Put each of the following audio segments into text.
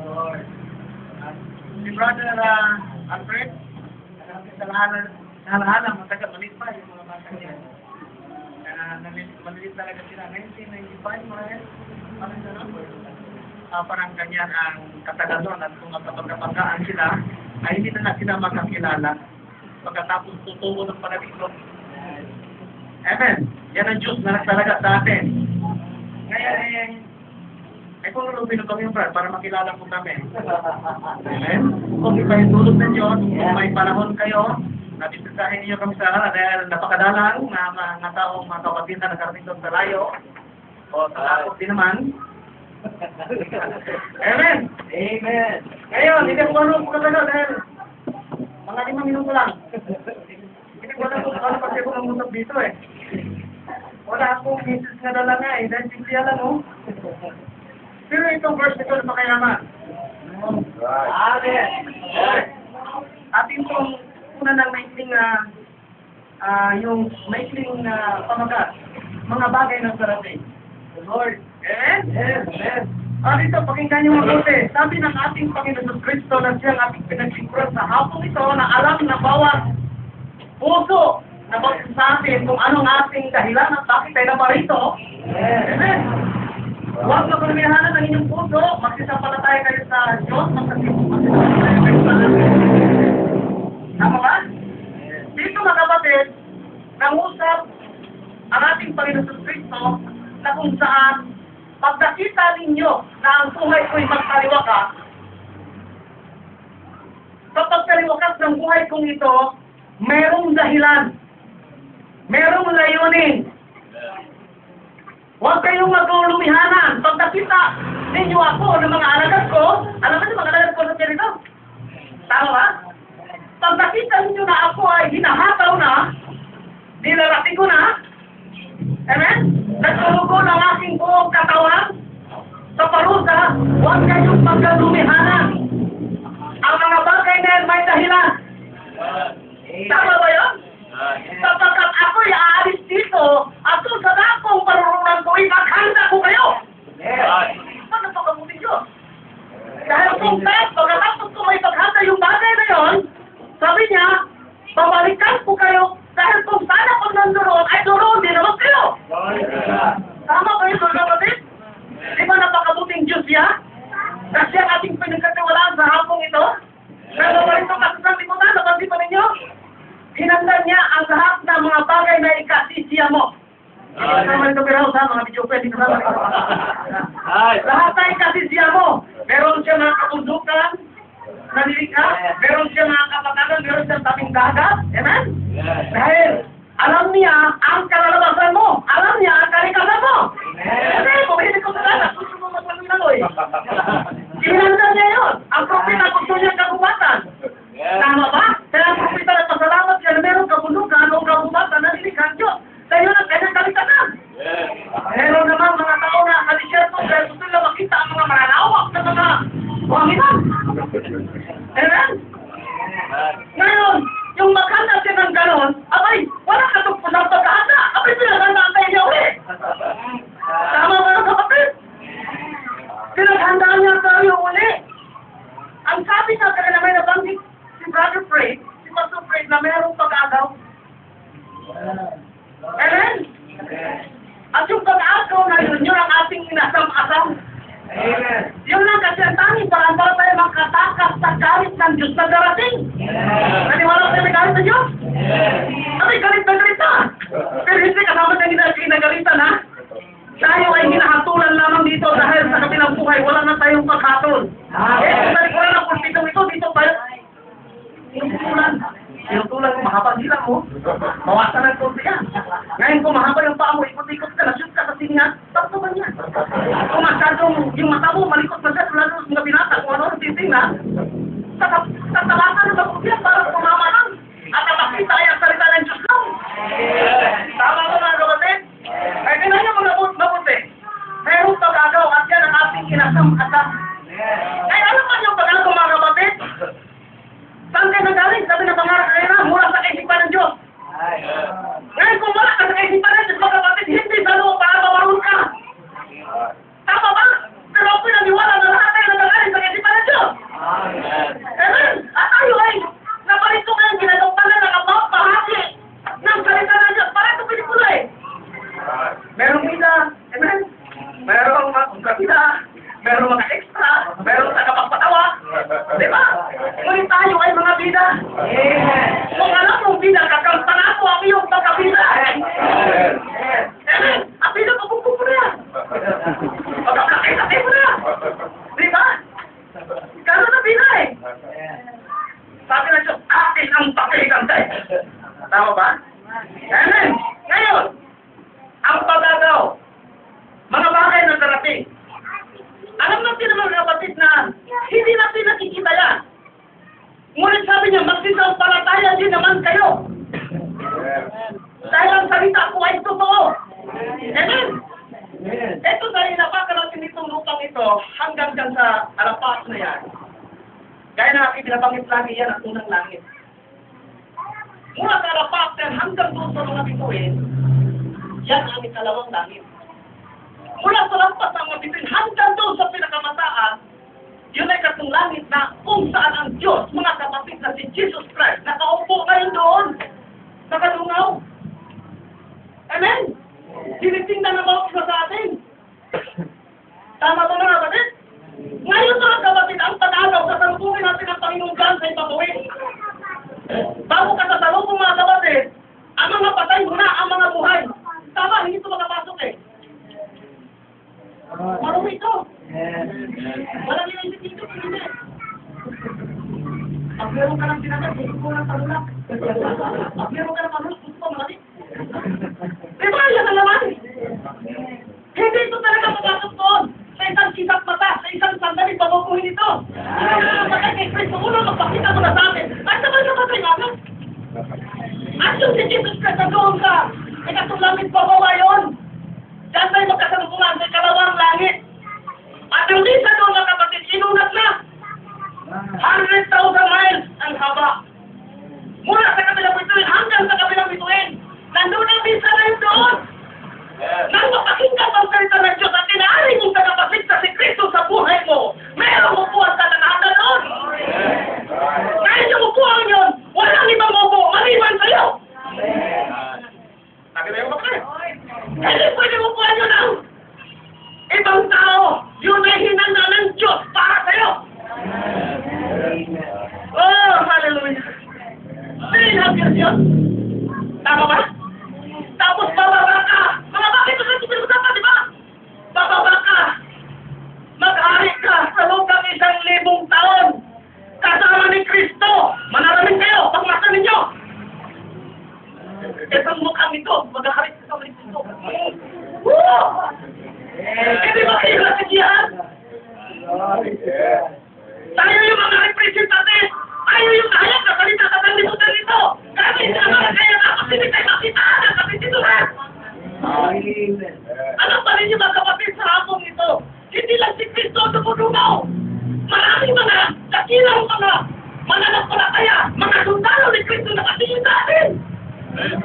Lord. Si Brother Alfred, nalahala, matagal, malit pa yung mga bata niya. Malilit talaga sila. 1995, mga yan. Parang gano'n. Parang ganyan ang katagal doon. At kung kapagkapagkaan sila, ay hindi na sila makakilala. Pagkatapos tutungo ng parabito. Amen. Yan ang Diyos na nagsalaga sa atin. Ngayon kung lulubin kami yung brad, para makilala po kami. Amen. Kung ipahintulog ng Diyos, kung may panahon kayo, nabisitahin niyo kami sa dahil napakadalang na mga taong mga kapatid na nagkarating doon sa layo o sa lakot din naman. Amen. Amen. Ngayon, hindi ko ano po kagano dahil mga 5 minuto lang. Hindi ko alam kung ano kasi ako namusap dito eh. Wala akong misis na dala nga eh. Dahil simple lang oh. Pero itong verse nito na makayaman. Amen. Atin itong una ng maikling yung maikling pamagat. Mga bagay ng darating. The Lord. Amen? Amen. Dito, pakinggan niyo mabuti. Sabi ng ating Panginoon Kristo na siyang ating pinagsikuran sa hapong ito na alam na bawat puso na sa atin kung anong ating dahilan at bakit tayo naparito. Amen. Huwag na pagmihanan ng inyong puso, magsisampalataya kayo sa Diyos, magsisampalataya kayo sa atin. Tama ba? Dito mga kapatid, nangusap ang ating Panginoon Kristo na kung saan pag nakita ninyo na ang buhay ko'y magkaliwakas, sa pagkaliwakas ng buhay kong ito, merong dahilan, merong layunin. Huwag kayong maglumihanan. Pag nakita ninyo ako ng mga alagad ko, alam mo yung mga alagad ko sa dito? Tama ba? Pag nakita ninyo na ako ay hinahataw na, nilalaki ko na, amen? Nagtulugo ng aking buong katawan sa parusa, huwag kayong maglumihanan. Ang mga bagay na yan may dahilan. Tama ba yun? Sapagkat ako'y aalis dito at doon sa dakong parurunan ko, ipaghanda ko kayo. Ano pa kamutin yun? Dahil kung pagkatapos ko may paghanda yung bagay na yun, sabi niya, babalikan ko kayo dahil kung saan ako nandoon, ay doon din naman kayo. Tama ba yun, kapatid? Di ba napakabuting Diyos niya? Kasi ang ating pinagkatiwalaan sa hapong ito, pero ito kasasabi mo na, napansin pa ninyo? Hinanda niya ang lahat ng mga bagay na ikasisiya mo. Hindi naman ito pero sa mga video pwede kasama. Lahat na ikasisiya mo. Meron siya mga kapundukan, nalilika, meron siya mga kapatagan, meron siya tabing dagat. Amen? Dahil alam niya ang kalalabasan mo. Alam niya ang kalikasan mo. Kasi kung hindi ko kalala, gusto mo magpapinaloy. Hinanda niya yun. Ang propina gusto niya kabubatan. Tama ba? Kaya ang propita na pasalamat siya na meron kabundukan o kabubatan na nilikan Diyos. Kaya yun ang kanyang kalikasan. Meron naman mga tao na kalisyerto dahil gusto nila makita ang mga maranawak na mga buhanginan. Amen? Ngayon, yung maghanda siya ng ganon, abay, wala ka itong pusang paghanda. Abay, pinaghandaan tayo niya ulit. Tama ba ng kapatid? Pinaghandaan niya tayo ulit. Ang sabi sa kanila may nabanggit si Brother Fred, si Pastor Fred na mayroong pag-agaw. Amen? At yung pag-agaw na yun, yun ang ating inasam-asam. Amen. Yun lang kasi ang tanging parang para tayo makatakas sa galit ng Diyos na darating. Naniwala tayo may galit ng Diyos? Ay, galit na galit na. Pero hindi kasama tayo kinagalitan ha. Tayo ay hinahatulan lamang dito dahil sa kabilang buhay, wala na tayong paghatol. Kung nalikuran ang pulpitong ito, dito tayo. Yung tulan mo, mahaba sila mo. Mawasan ang tulpi yan. Ngayon kung mahaba yung paa mo, ikot-ikot ka, nasyut ka sa singa, tapos naman yan. Kung masyadong yung mata mo, malikot na siya, lalo sa mga binata, kung ano ang titingnan, tatalakan ng bakutyan para kumama lang. At makita ay ang salita ng Diyos lang. Tama mo mga kapatid? Ay, tinan niyo mga mabuti. Mayroong pag-agaw at yan ang ating kinasam-asam. Ay, alam mo yung pag-agaw mga kapatid? Saan kayo nagaling? Sabi ng pangarap na mula sa kaisipan ng Diyos. Ngayon kung wala ka sa kaisipan ng Diyos mga kapatid, hindi sa loob para mawaroon ka. Tama ba? Pero ako pinaniwala na lahat ay meron mga extra, meron tagapagpatawa. Di ba? Ngunit tayo ay mga bida. Amen. Kung alam mong bida, kakanta na ako ang iyong pagkabida. Amen. Amen. Ang bida, pagpupong mo na yan. Pagkaplaki-laki mo na yan. Di ba? Gano'n na bida eh. Sabi na siya, atin ang pakikanta eh. Tama ba? Amen. Ngayon, ang pagagaw, mga bagay na darating. Alam natin mga kapatid na hindi natin nakikita yan. Ngunit sabi niya, magsisampalataya din naman kayo. Dahil ang salita ko ay totoo. Amen. Ito dahil napakalasin itong lupang ito hanggang dyan sa alapas na yan. Gaya na aking pinabangit lagi yan at unang langit. Mula sa alapas yan hanggang doon sa mga bituin, yan ang ikalawang langit. Mula sa lampas ang mabitin hanggang doon sa pinakamataan, yun ay katong langit na kung saan ang Diyos, mga kapatid na si Jesus Christ, nakaupo ngayon doon, nakadungaw. Amen? Tinitingnan na mga sa atin. Tama ba mga kapatid? Ngayon mga kapatid, ang panagaw sa salubungin natin ang Panginoong John sa ipatuwin. Bago ka sa salubong mga kapatid, ang mga patay muna, ang mga buhay. Tama, hindi ito makapasok eh. Marumi ito. Walang inisip dito, hindi. Pag meron ka ng sinagat, gusto ko ng talulak. Pag meron ka ng manus, gusto ko malaki. Diba, yan ang laman. Hindi ito talaga makasok doon. Sa isang kisap mata, sa isang sandali, pabubuhin ito. Patay kay Kristo, ulo, magpakita mo na sa atin. Ay, naman na patay namin. At yung si Jesus Christ na doon ka, ikatulangit babawa yun. Diyan tayo magkasalubungan sa ikalawang langit. At yung isa doon mga kapatid, inunat na. 100,000 miles ang haba. Mula sa kabilang bituin hanggang sa kabilang bituin. Nandun ang visa na yun doon. Nang mapakinggan ang salita ng Diyos at tinaaring mong tagapagligtas si Kristo sa buhay mo, merong upuan sa lanada doon. Ngayon yung upuan yun, walang ibang upo, maliban sa'yo. Sabi na yung kapatid. Hindi pwede upuan yun ang ibang tao. Yun ay hinanda ng Diyos para sa'yo. Oh, hallelujah. Sinabiyos yun. Tama ba? Tapos bababa ka. Mga bakit ito sa pinag-usapan, di ba? Bababa ka. Mag-hari ka sa loob ng 1,000 taon. Kasama ni Kristo. Manaramin kayo. Pagmasa ninyo. Itong mukhang ito. Mag-hari ka sa Kristo. Woo! Hindi ba kayo nasigihan? Tayo yung mga representative. Tayo yung nahayag na salita sa sanlibutan nito. Kasi naman kaya tapos hindi tayo makitaan ang kapitituhan. Alam pa ninyo mga kapatid sa hapong ito, hindi lang si Kristo ang napununaw. Maraming mga dakilang mga mananampalataya, mga sundalo ni Kristo na katingin sa atin.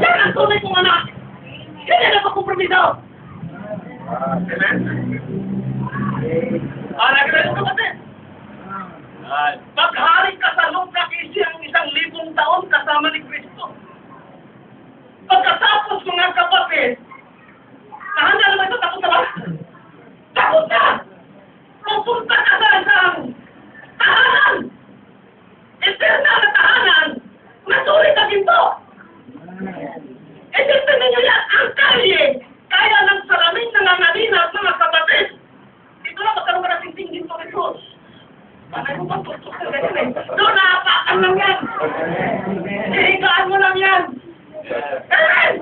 Yan ang tunay kong anak. Hindi na makompromiso. Amen? Nagkita yung kapatid. Maghari ka sa lupa kasi ang 1,000 taon kasama ni Kristo. Pagkatapos mga kapatid, tahanda naman ito, takot na ba? Takot na! Pupunta ka sa isang tahanan! Eternal na tahanan! Masulit na ginto! Isipin ninyo yan, ang kalye, kaya ng salaming nangangalina at mga kapatid. Ito na, magkaroon ka na sing-sing ginto ni Cruz. Panay mo bang tutok sa ganyan eh? Doon, naapakan lang yan! Hihigaan mo lang yan! Amen!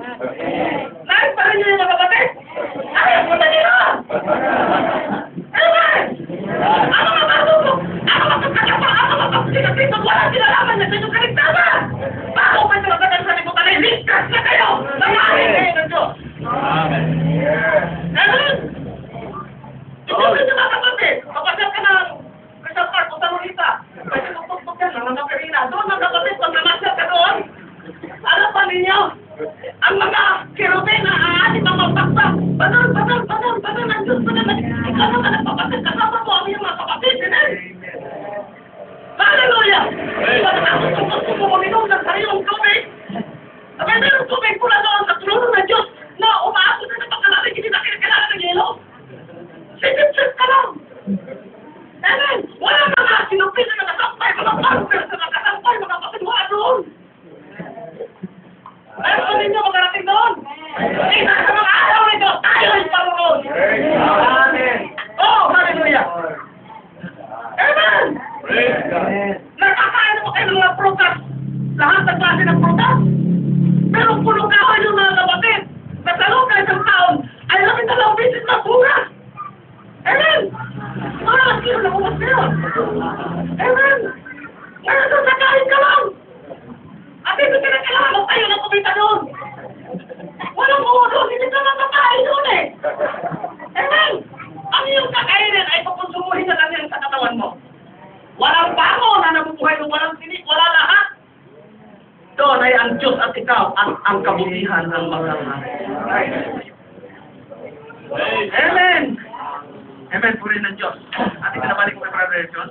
Nais pa rin nyo yung mga kapatid! Ayaw mo na nila! Amen! Ang mga kasubok! Ang mga pagkakapa! Ang mga pagkakapito! Walang sinalaman na sa inyong kaligtasan! Bago pa ito magkakal sa libutan ay ligtas na kayo! Nangahin kayo ng Diyos! Amen! Ito yung mga kapatid! Kapatid ka ng Crystal Park o Salonita! Pwede tutok-tok yan ng mga karina! Doon mga kapatid! Pag namasyal ka doon! Alam pa ninyo, ang mga kirubin na aalit ang Nakakain mo kayo ng mga prutas. Lahat ng klase ng prutas. Pero puno kahoy yung mga kapatid. Na sa loob ng isang taon ay 12 beses na bunga. Amen! Mga kilo na umas na yun. Amen! Ngayon doon sa kain ka lang. At hindi ka na kailangan mo tayo na kumita doon. Walang ulo, hindi ka na kakain doon eh. Amen! Ang iyong kakainin ay puponsumuhin na lang yan sa katawan mo. Walang bango na nabubuhay ng walang sinik, wala lahat. Doon ay ang Diyos at ikaw at ang kabutihan ng mga Amen! Amen, puri ng Diyos. At ikinabalik mo kay Brother John.